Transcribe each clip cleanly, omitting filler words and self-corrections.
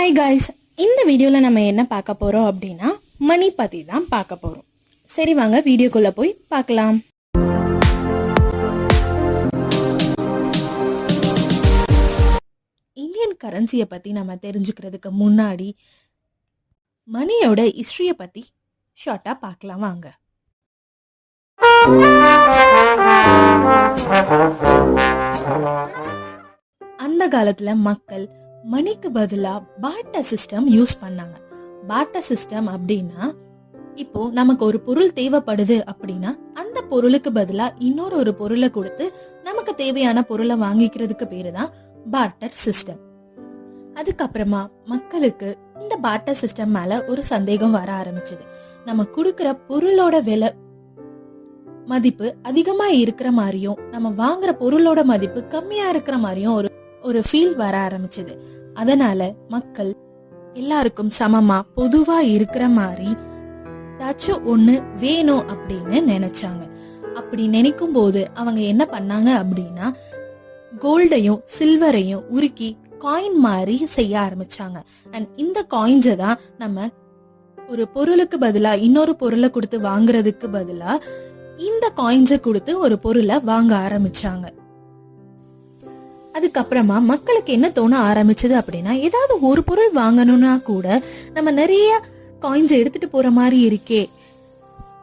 Hi guys, இந்த வீடியோவில் நம்ம என்ன பார்க்க போகிறோம் அப்படின்னா மணி பற்றி தான் பார்க்க போகிறோம். சரி வாங்க வீடியோக்குள்ளே போய் பார்க்கலாம். இந்தியன் கரன்சியை பற்றி நம்ம தெரிஞ்சுக்கிறதுக்கு முன்னாடி மணியோட ஹிஸ்ட்ரியை பற்றி ஷார்ட்டாக பார்க்கலாம் வாங்க. அந்த காலத்தில் மக்கள் மணிக்கு பதிலா பார்ட்டர் சிஸ்டம் யூஸ் பண்ணாங்க. பார்ட்டர் சிஸ்டம் அப்படின்னா இப்போ நமக்கு ஒரு பொருள் தேவைப்படுது அப்படின்னா அந்த பொருளுக்கு பதிலா இன்னொரு ஒரு பொருளை கொடுத்து நமக்கு தேவையான பொருளை வாங்கிக்கிறதுக்கு பேரு தான் பார்ட்டர் சிஸ்டம். அதுக்கப்புறமா மக்களுக்கு இந்த பார்ட்டர் சிஸ்டம் மேல ஒரு சந்தேகம் வர ஆரம்பிச்சது. நம்ம கொடுக்கிற பொருளோட விலை மதிப்பு அதிகமா இருக்கிற மாதிரியும் நம்ம வாங்குற பொருளோட மதிப்பு கம்மியா இருக்கிற மாதிரியும் ஒரு ஃபீல் வர ஆரம்பிச்சது. அதனால மக்கள் எல்லாருக்கும் சமமா பொதுவா இருக்கிற மாதிரி ஏதாச்சும் ஒண்ணு வேணும் அப்படின்னு நினைச்சாங்க. அப்படி நினைக்கும் போது அவங்க என்ன பண்ணாங்க அப்படின்னா கோல்டையும் சில்வரையும் உருக்கி காயின் மாதிரி செய்ய ஆரம்பிச்சாங்க. அண்ட் இந்த காயின்ஸை தான் நம்ம ஒரு பொருளுக்கு பதிலா இன்னொரு பொருளை கொடுத்து வாங்குறதுக்கு பதிலா இந்த காயின்ஸை கொடுத்து ஒரு பொருளை வாங்க ஆரம்பிச்சாங்க. அதுக்கப்புறமா மக்களுக்கு என்ன தோண ஆரம்பிச்சது அப்படின்னா ஏதாவது ஒரு பொருள் வாங்கணும்னா கூட நம்ம நிறைய காயின்ஸ் எடுத்துட்டு போற மாதிரி இருக்கே,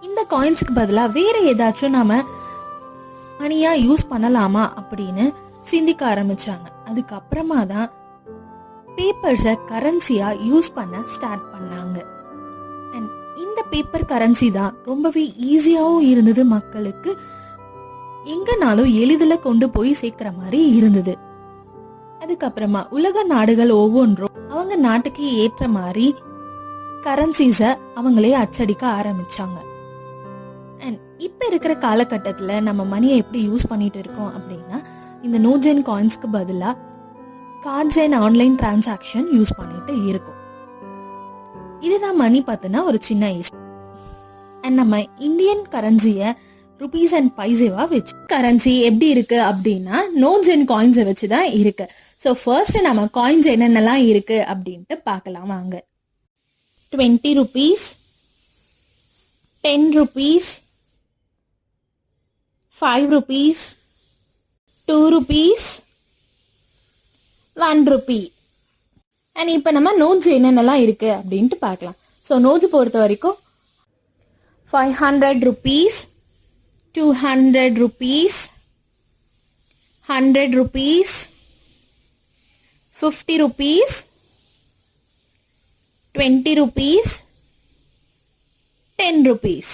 இந்த காயின்ஸுக்கு பதிலா வேற ஏதாச்சும் நாம மணியா யூஸ் பண்ணலாமா அப்படின்னு சிந்திக்க ஆரம்பிச்சாங்க. அதுக்கப்புறமா தான் பேப்பர்ஸை கரன்சியா யூஸ் பண்ண ஸ்டார்ட் பண்ணாங்க. அண்ட் இந்த பேப்பர் கரன்சி தான் ரொம்பவே ஈஸியாவும் இருந்தது, மக்களுக்கு எங்கனாலும் எளிதில் கொண்டு போய் சேர்க்கிற மாதிரி இருந்தது. அதுக்கப்புறமா உலக நாடுகள் ஒவ்வொன்றும் அவங்க நாட்டுக்கு ஏற்ற மாதிரி கரன்சிஸ அவங்களே அச்சடிக்க ஆரம்பிச்சாங்க. அண்ட் இப்ப இருக்கிற காலகட்டத்துல நம்ம மணியை எப்படி யூஸ் பண்ணிட்டு இருக்கோம் அப்படின்னா இந்த நோட்ஸ் அண்ட் காயின்ஸ்க்கு பதிலா cards and online transaction use பண்ணிட்டு இருக்கும். இதுதான் மணி பத்தின ஒரு சின்ன ஹிஸ்டரி. அண்ட் நம்ம இந்தியன் கரன்சிய ருபீஸ் அண்ட் பைசேவா வச்சு கரன்சி எப்படி இருக்கு அப்படின்னா நோட்ஸ் அண்ட் காயின்ஸை வச்சுதான் இருக்கு. ஸோ ஃபர்ஸ்ட் நம்ம காயின்ஸ் என்னென்னலாம் இருக்கு அப்படின்ட்டு பார்க்கலாம் வாங்க. 20 rupees, 10 rupees, 5 rupees, 2 rupees, 1 rupee. And இப்போ நம்ம நோட்ஸ் என்னென்னலாம் இருக்கு அப்படின்ட்டு பார்க்கலாம். ஸோ நோட்ஸ் பொறுத்த வரைக்கும் 500 rupees, 200 rupees, 100 rupees, 50 rupees, 20 rupees, 10 rupees.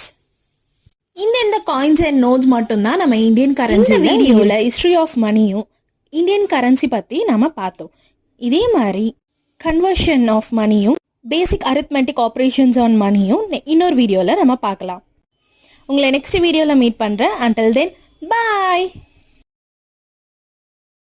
இந்த காயின்ஸ் அண்ட் நோட்ஸ் மட்டும் தான் நம்ம இந்தியன் கரன்சி வீடியோல ஹிஸ்டரி ஆஃப் மணியும் இந்தியன் கரன்சி பத்தி நம்ம பார்த்தோம். இதே மாதிரி கன்வர்ஷன் ஆஃப் மணியும் பேசிக் அரித்மெட்டிக் ஆப்ரேஷன்ஸ் ஆன் மணியும் இன்னொரு வீடியோல நம்ம பார்க்கலாம். உங்களை நெக்ஸ்ட் வீடியோல மீட் பண்றேன். until then bye.